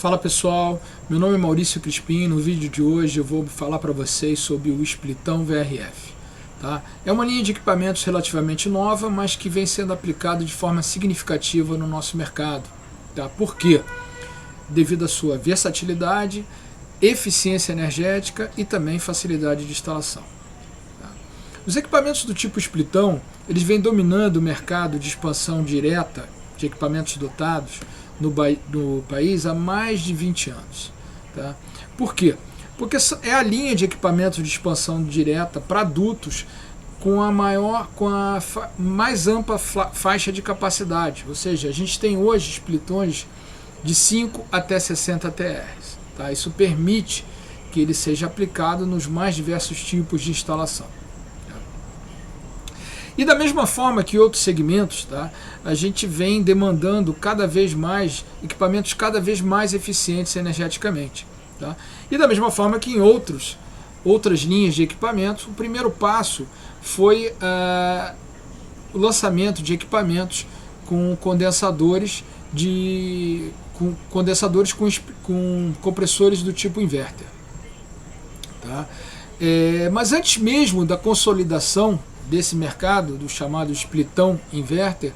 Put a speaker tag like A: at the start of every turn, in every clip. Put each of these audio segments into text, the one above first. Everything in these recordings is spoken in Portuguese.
A: Fala pessoal, meu nome é Maurício Crispim. No vídeo de hoje eu vou falar para vocês sobre o Splitão VRF. Tá? É uma linha de equipamentos relativamente nova, mas que vem sendo aplicado de forma significativa no nosso mercado. Tá? Por quê? Devido à sua versatilidade, eficiência energética e também facilidade de instalação. Tá? Os equipamentos do tipo Splitão, eles vêm dominando o mercado de expansão direta de equipamentos dotados no país há mais de 20 anos. Tá? Por quê? Porque é a linha de equipamentos de expansão direta para adultos com a mais ampla faixa de capacidade. Ou seja, a gente tem hoje splitões de 5 até 60 TRs. Tá? Isso permite que ele seja aplicado nos mais diversos tipos de instalação. E da mesma forma que outros segmentos, tá, a gente vem demandando cada vez mais equipamentos cada vez mais eficientes energeticamente. Tá? E da mesma forma que em outras linhas de equipamentos, o primeiro passo foi o lançamento de equipamentos com condensadores com compressores do tipo inverter. Tá? Mas antes mesmo da consolidação desse mercado, do chamado Splitão Inverter,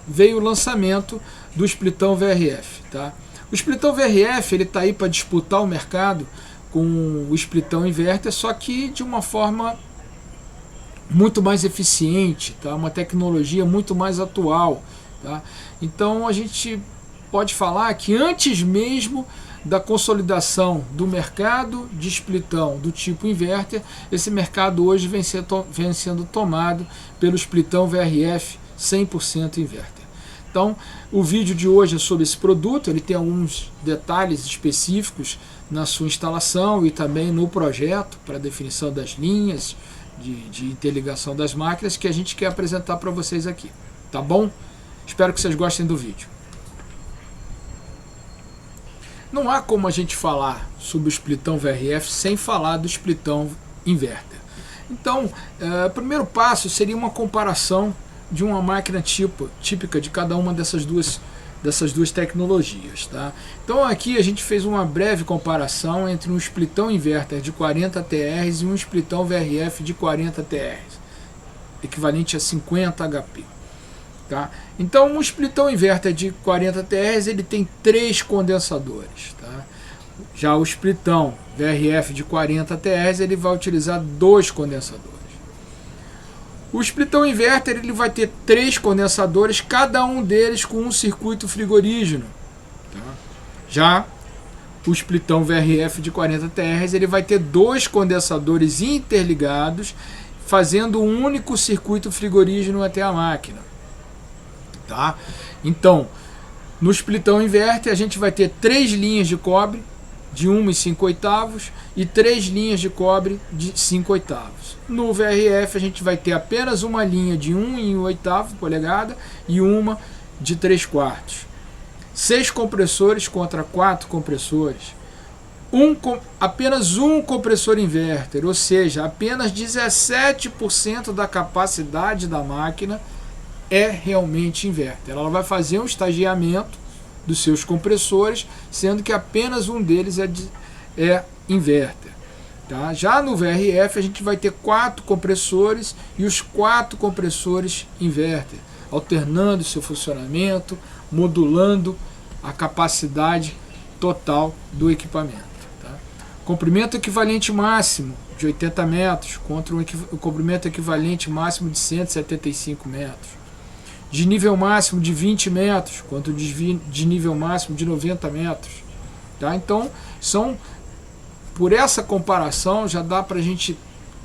A: veio o lançamento do Splitão VRF. Tá? O Splitão VRF está aí para disputar o mercado com o Splitão Inverter, só que de uma forma muito mais eficiente, tá? Uma tecnologia muito mais atual. Tá? Então a gente pode falar que antes mesmo da consolidação do mercado de splitão do tipo inverter, esse mercado hoje vem sendo tomado pelo Splitão VRF 100% inverter. Então, o vídeo de hoje é sobre esse produto. Ele tem alguns detalhes específicos na sua instalação e também no projeto para definição das linhas de interligação das máquinas que a gente quer apresentar para vocês aqui. Tá bom? Espero que vocês gostem do vídeo. Não há como a gente falar sobre o Splitão VRF sem falar do Splitão Inverter. Então, o primeiro passo seria uma comparação de uma máquina típica de cada uma dessas duas tecnologias. Tá? Então aqui a gente fez uma breve comparação entre um Splitão Inverter de 40 TRs e um Splitão VRF de 40 TRs, equivalente a 50 HP. Tá? Então um Splitão Inverter de 40 TRs ele tem 3 condensadores. Tá? Já o Splitão VRF de 40 TRs ele vai utilizar 2 condensadores. O Splitão Inverter ele vai ter 3 condensadores, cada um deles com um circuito frigorígeno. Tá? Já o Splitão VRF de 40 TRs ele vai ter 2 condensadores interligados, fazendo um único circuito frigorígeno até a máquina. Tá? Então, no Splitão Inverter a gente vai ter 3 linhas de cobre de 1/5/8 e 3 linhas de cobre de 5/8. No VRF a gente vai ter apenas uma linha de 1/8 polegada e uma de 3/4. 6 compressores contra 4 compressores. Apenas um compressor inverter, ou seja, apenas 17% da capacidade da máquina é realmente inverter. Ela vai fazer um estagiamento dos seus compressores, sendo que apenas um deles é inverter. Tá? Já no VRF a gente vai ter 4 compressores e os 4 compressores inverter, alternando seu funcionamento, modulando a capacidade total do equipamento. Tá? Comprimento equivalente máximo de 80 metros contra um comprimento equivalente máximo de 175 metros. De nível máximo de 20 metros, quanto de nível máximo de 90 metros. Tá? Então, por essa comparação, já dá para a gente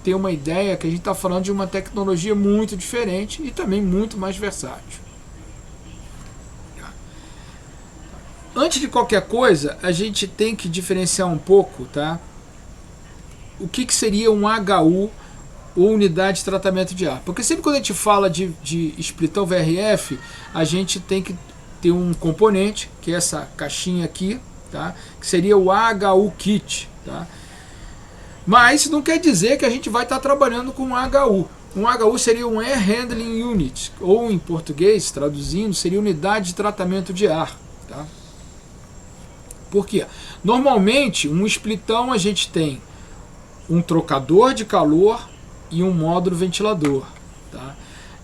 A: ter uma ideia que a gente está falando de uma tecnologia muito diferente e também muito mais versátil. Tá? Antes de qualquer coisa, a gente tem que diferenciar um pouco, tá? O que seria um HU, ou unidade de tratamento de ar. Porque sempre quando a gente fala de Splitão VRF, a gente tem que ter um componente, que é essa caixinha aqui, tá? Que seria o HU Kit. Tá? Mas isso não quer dizer que a gente vai estar trabalhando com um HU. Um HU seria um Air Handling Unit, ou em português, traduzindo, seria unidade de tratamento de ar. Tá? Por quê? Normalmente, um splitão a gente tem um trocador de calor e um módulo ventilador. Tá?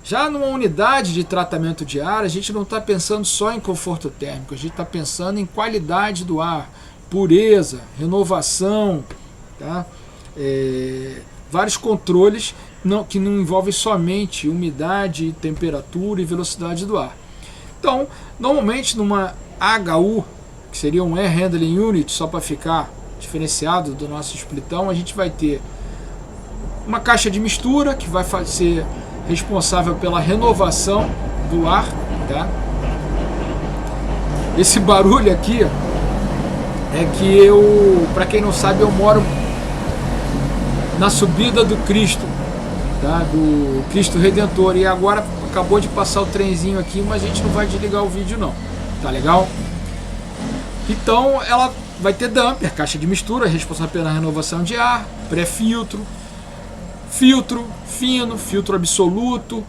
A: Já numa unidade de tratamento de ar, a gente não está pensando só em conforto térmico, a gente está pensando em qualidade do ar, pureza, renovação, tá? Vários controles que não envolvem somente umidade, temperatura e velocidade do ar. Então, normalmente numa HU, que seria um Air Handling Unit, só para ficar diferenciado do nosso splitão, a gente vai ter uma caixa de mistura que vai ser responsável pela renovação do ar, tá? Esse barulho aqui é que para quem não sabe, eu moro na subida do Cristo, tá? Do Cristo Redentor, e agora acabou de passar o trenzinho aqui, mas a gente não vai desligar o vídeo não, tá legal? Então ela vai ter damper, caixa de mistura, responsável pela renovação de ar, pré-filtro, filtro fino, filtro absoluto,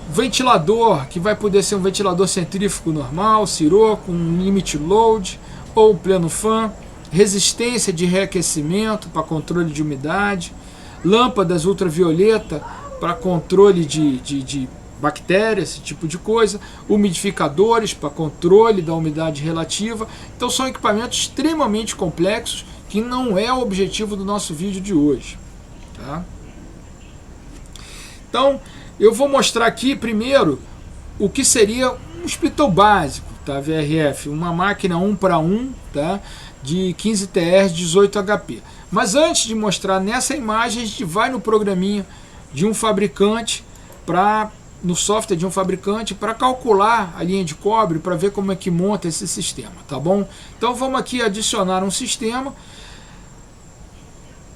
A: ventilador, que vai poder ser um ventilador centrífugo normal, Sirocco, um limit load ou pleno fan, resistência de reaquecimento para controle de umidade, lâmpadas ultravioleta para controle de bactérias, esse tipo de coisa, umidificadores para controle da umidade relativa. Então são equipamentos extremamente complexos que não é o objetivo do nosso vídeo de hoje, tá? Então eu vou mostrar aqui primeiro o que seria um splitão básico, tá? VRF, uma máquina 1 para 1, tá? De 15 TR 18 HP. Mas antes de mostrar nessa imagem, a gente vai no programinha de um fabricante, no software de um fabricante, para calcular a linha de cobre, para ver como é que monta esse sistema, tá bom? Então vamos aqui adicionar um sistema.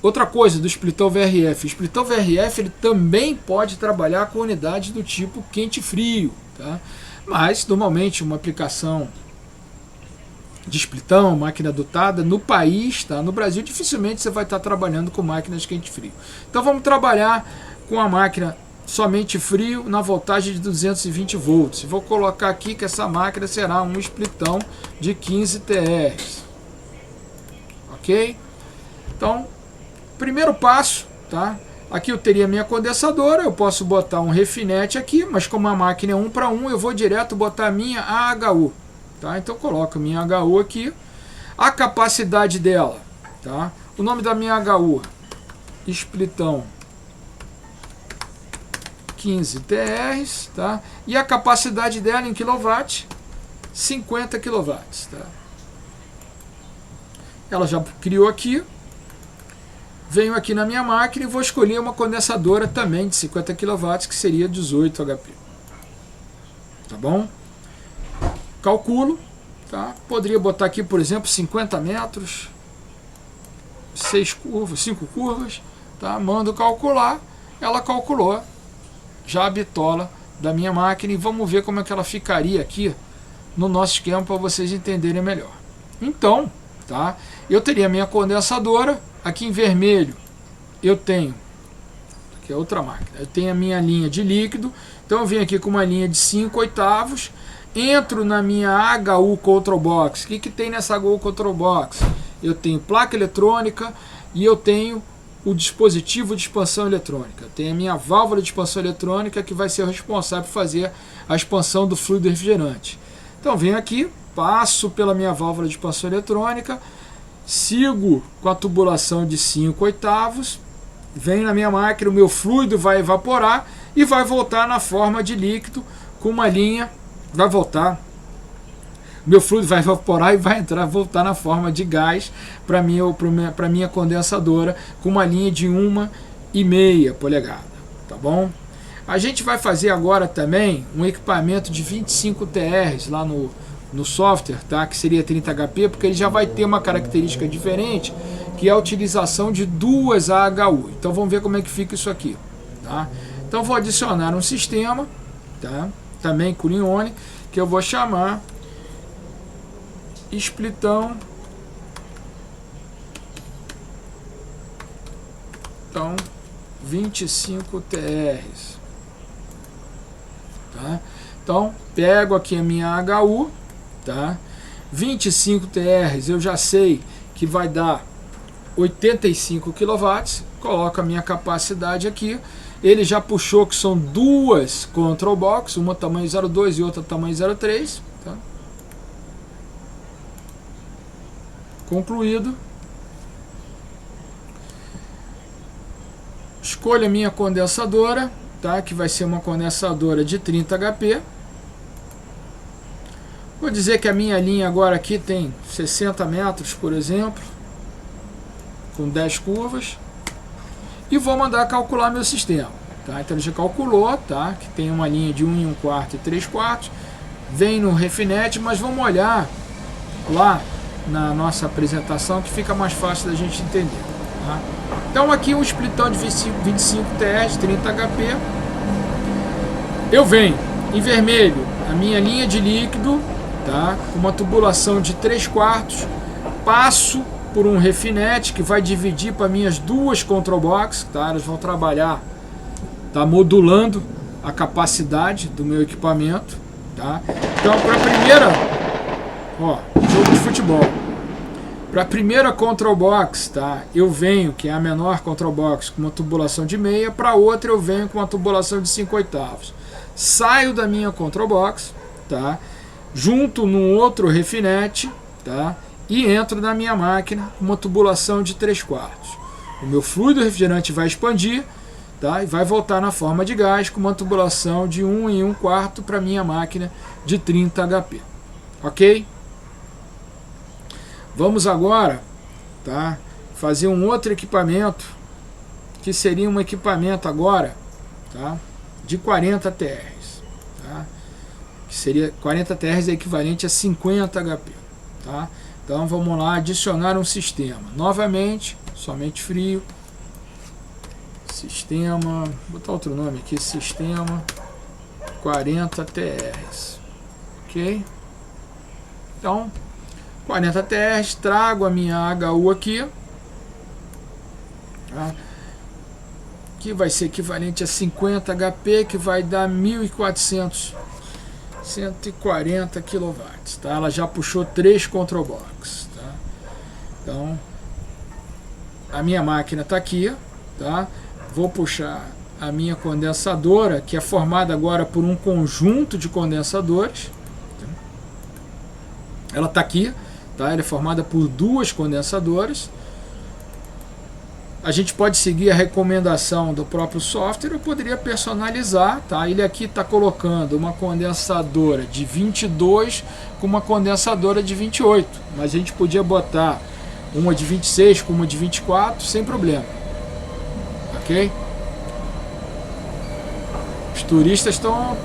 A: Outra coisa do splitão VRF, o splitão VRF ele também pode trabalhar com unidades do tipo quente-frio, tá? Mas normalmente uma aplicação de splitão, máquina dotada, no país, tá? No Brasil dificilmente você vai estar trabalhando com máquinas quente-frio. Então vamos trabalhar com a máquina somente frio na voltagem de 220 volts. Vou colocar aqui que essa máquina será um splitão de 15 TR. Ok? Então, primeiro passo, tá? Aqui eu teria minha condensadora, eu posso botar um refinete aqui, mas como a máquina é 1 para 1, eu vou direto botar a minha AHU. Tá? Então eu coloco a minha HU aqui, a capacidade dela, tá? O nome da minha HU, splitão 15 TR, tá? E a capacidade dela em kW, 50 kW, tá? Ela já criou aqui, venho aqui na minha máquina e vou escolher uma condensadora também de 50 kW, que seria 18 HP, tá bom? Calculo, tá? Poderia botar aqui, por exemplo, 50 metros, 6 curvas, 5 curvas, tá? Mando calcular, ela calculou já a bitola da minha máquina e vamos ver como é que ela ficaria aqui no nosso esquema para vocês entenderem melhor. Então, tá? Eu teria a minha condensadora, aqui em vermelho eu tenho, aqui é outra máquina, eu tenho a minha linha de líquido, então eu venho aqui com uma linha de 5/8, entro na minha HU Control Box. O que tem nessa HU Control Box? Eu tenho placa eletrônica e eu tenho o dispositivo de expansão eletrônica. Eu tenho a minha válvula de expansão eletrônica que vai ser o responsável por fazer a expansão do fluido refrigerante. Então venho aqui, passo pela minha válvula de expansão eletrônica, sigo com a tubulação de 5/8, venho na minha máquina, o meu fluido vai evaporar e vai voltar na forma de líquido com uma linha. Vai voltar, meu fluido vai evaporar e vai voltar na forma de gás para minha condensadora com uma linha de 1,5 polegada, tá bom? A gente vai fazer agora também um equipamento de 25 TR lá no software, tá? Que seria 30 HP, porque ele já vai ter uma característica diferente, que é a utilização de duas AHU. Então vamos ver como é que fica isso aqui, tá? Então vou adicionar um sistema, tá? Também com Lione, que eu vou chamar splitão então 25 TR, tá? Então pego aqui a minha HU, tá? 25 TRs eu já sei que vai dar 85 kW, coloco a minha capacidade aqui, ele já puxou que são duas control box, uma tamanho 0,2 e outra tamanho 0,3, tá? Concluído. Escolho a minha condensadora, tá? Que vai ser uma condensadora de 30 HP. Vou dizer que a minha linha agora aqui tem 60 metros, por exemplo, com 10 curvas, e vou mandar calcular meu sistema, tá? Então ele já calculou, tá? Que tem uma linha de 1 1/4 e 3/4, vem no Refinet, mas vamos olhar lá na nossa apresentação que fica mais fácil da gente entender, tá? Então aqui um splitão de 25 TR, 30 HP, eu venho em vermelho a minha linha de líquido, tá? Uma tubulação de 3/4, passo por um Refinet que vai dividir para minhas duas control box, tá? Elas vão trabalhar, tá? Modulando a capacidade do meu equipamento, tá? Então para a primeira, ó, jogo de futebol, para a primeira control box, tá? Eu venho, que é a menor control box, com uma tubulação de meia, para outra eu venho com uma tubulação de 5/8. Saio da minha control box, tá? Junto num outro Refinet, tá? E entro na minha máquina com uma tubulação de 3/4. O meu fluido refrigerante vai expandir, tá? E vai voltar na forma de gás com uma tubulação de 1 1/4 para minha máquina de 30 HP. Ok? Vamos agora, tá? Fazer um outro equipamento, que seria um equipamento agora, tá? De 40 TRs, tá? Que seria 40 TRs é equivalente a 50 HP, tá? Então vamos lá, adicionar um sistema. Novamente, somente frio. Sistema, vou botar outro nome aqui, sistema 40 TRs. Ok? Então, 40 TRs, trago a minha HU aqui, tá? Que vai ser equivalente a 50 HP, que vai dar 1.400, 140 kW, tá? Ela já puxou 3 control box, tá? Então a minha máquina está aqui, tá? Vou puxar a minha condensadora, que é formada agora por um conjunto de condensadores, tá? Ela está aqui, tá? Ela é formada por duas condensadoras. A gente pode seguir a recomendação do próprio software, eu poderia personalizar, tá? Ele aqui está colocando uma condensadora de 22 com uma condensadora de 28, mas a gente podia botar uma de 26 com uma de 24 sem problema, ok? Os turistas estão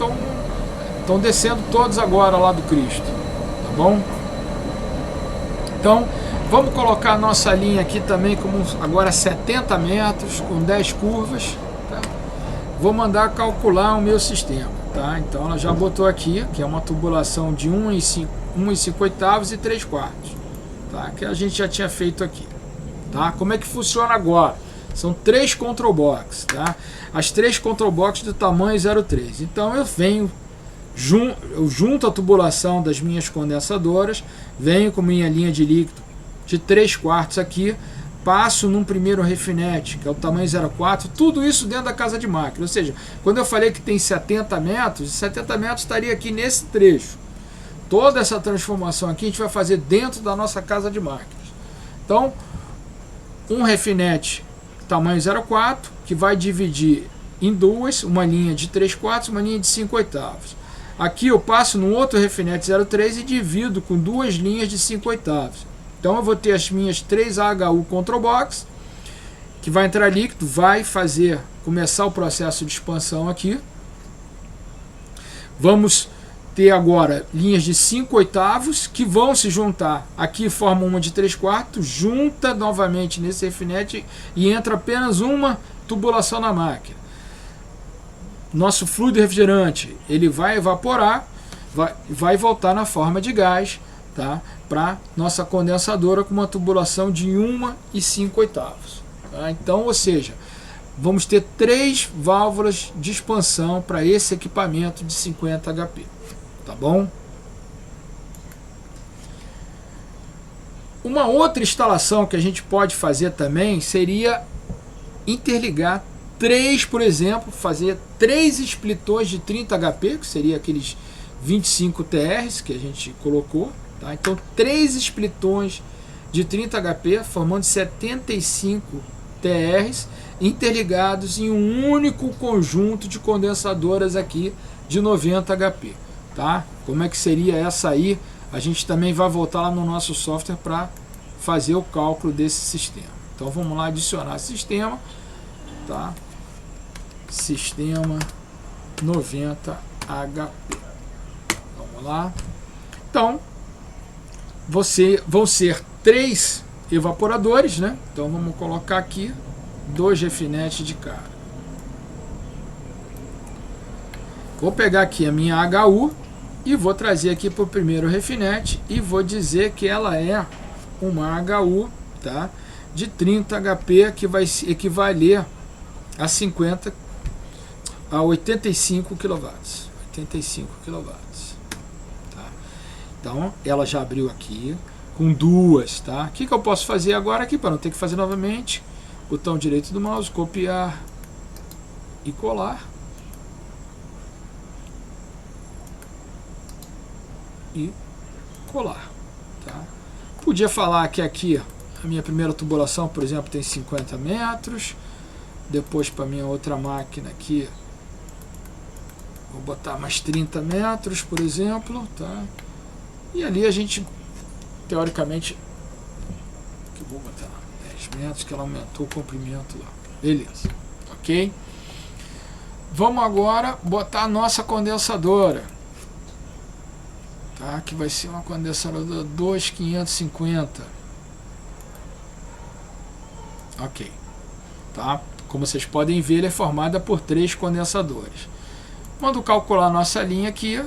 A: descendo todos agora lá do Cristo, tá bom? Então vamos colocar a nossa linha aqui também como agora 70 metros, com 10 curvas, tá? Vou mandar calcular o meu sistema, tá? Então ela já botou aqui, que é uma tubulação de 1 5/8 e 3/4, tá? Que a gente já tinha feito aqui, tá? Como é que funciona agora? São 3 control box, tá? As 3 control box do tamanho 0,3. Então eu venho, eu junto a tubulação das minhas condensadoras, venho com minha linha de líquido de 3/4 aqui, passo num primeiro Refinet, que é o tamanho 0,4, tudo isso dentro da casa de máquina. Ou seja, quando eu falei que tem 70 metros, 70 metros estaria aqui nesse trecho. Toda essa transformação aqui a gente vai fazer dentro da nossa casa de máquinas. Então, um Refinet tamanho 0,4, que vai dividir em duas, uma linha de 3/4 e uma linha de 5/8. Aqui eu passo num outro Refinet 0,3 e divido com duas linhas de 5/8. Então eu vou ter as minhas 3 AHU control box, que vai entrar líquido, vai começar o processo de expansão aqui. Vamos ter agora linhas de 5/8 que vão se juntar. Aqui formam uma de 3/4, junta novamente nesse Refinet e entra apenas uma tubulação na máquina. Nosso fluido refrigerante, ele vai evaporar, vai voltar na forma de gás, tá? Para nossa condensadora com uma tubulação de 1 5/8, tá? Então, ou seja, vamos ter 3 válvulas de expansão para esse equipamento de 50 HP, tá bom? Uma outra instalação que a gente pode fazer também seria interligar três, por exemplo, fazer 3 splitões de 30 HP, que seria aqueles 25 TRs que a gente colocou, tá? Então 3 splitões de 30 HP formando 75 TRs interligados em um único conjunto de condensadoras aqui de 90 HP, tá? Como é que seria essa aí? A gente também vai voltar lá no nosso software para fazer o cálculo desse sistema. Então vamos lá adicionar sistema, tá? Sistema 90 HP. Vamos lá. Então vão ser 3 evaporadores, né? Então vamos colocar aqui 2 refinetes de cara. Vou pegar aqui a minha HU e vou trazer aqui para o primeiro refinete e vou dizer que ela é uma HU, tá? De 30 HP, que vai equivaler a 85 kW. 85 kW. Tá? Então ela já abriu aqui com 2, tá? O que eu posso fazer agora aqui para não ter que fazer novamente? Botão direito do mouse, copiar e colar. E colar, tá? Podia falar que aqui a minha primeira tubulação, por exemplo, tem 50 metros. Depois para minha outra máquina aqui vou botar mais 30 metros, por exemplo, tá? E ali a gente, teoricamente, que eu vou botar 10 metros, que ela aumentou o comprimento lá. Beleza, ok? Vamos agora botar a nossa condensadora, tá? Que vai ser uma condensadora 2550. Ok, tá? Como vocês podem ver, ela é formada por 3 condensadores. Quando calcular a nossa linha aqui,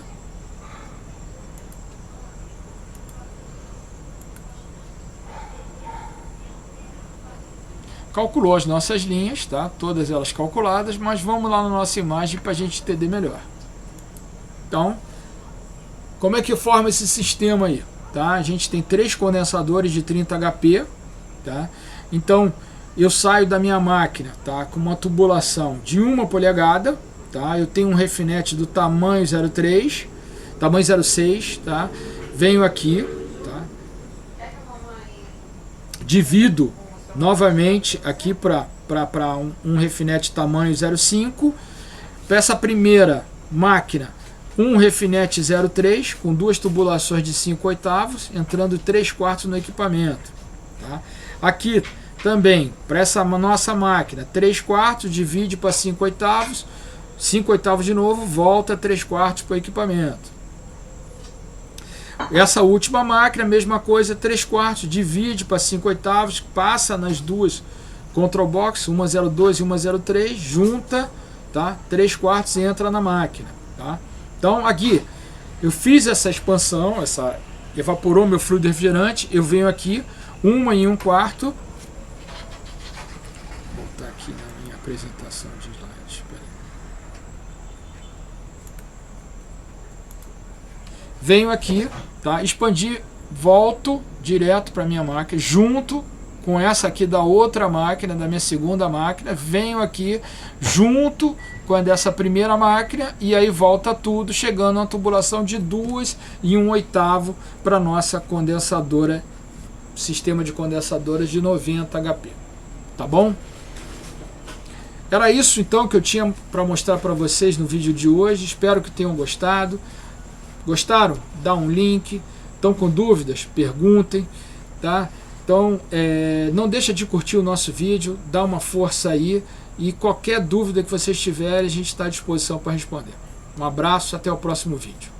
A: calculou as nossas linhas, tá? Todas elas calculadas, mas vamos lá na nossa imagem para a gente entender melhor. Então, como é que forma esse sistema aí? Tá? A gente tem 3 condensadores de 30 HP, tá? Então, eu saio da minha máquina, tá? Com uma tubulação de 1 polegada, tá? Eu tenho um refinete do tamanho 03, tamanho 06, tá? Venho aqui, tá? Divido novamente aqui para um refinete tamanho 05. Para essa primeira máquina, um refinete 03 com 2 tubulações de 5/8, entrando 3/4 no equipamento, tá? Aqui também, para essa nossa máquina, 3/4 divide para 5/8, 5/8 de novo, volta 3/4 para o equipamento. Essa última máquina, mesma coisa, 3/4 divide para 5/8, passa nas duas control box, uma 02 e uma 03, junta, tá? 3/4 e entra na máquina, tá? Então aqui eu fiz essa expansão, evaporou meu fluido refrigerante, eu venho aqui, 1 em 1/4. Vou voltar aqui na minha apresentação de slides. Venho aqui, tá? Expandir, volto direto para minha máquina, junto com essa aqui da outra máquina, da minha segunda máquina, venho aqui junto com a dessa primeira máquina e aí volta tudo, chegando a uma tubulação de 2 e 1/8 para nossa condensadora, sistema de condensadoras de 90 HP, tá bom? Era isso então que eu tinha para mostrar para vocês no vídeo de hoje. Espero que tenham gostado. Gostaram? Dá um link. Estão com dúvidas? Perguntem, tá? Então não deixa de curtir o nosso vídeo, dá uma força aí, e qualquer dúvida que vocês tiverem a gente está à disposição para responder. Um abraço, até o próximo vídeo.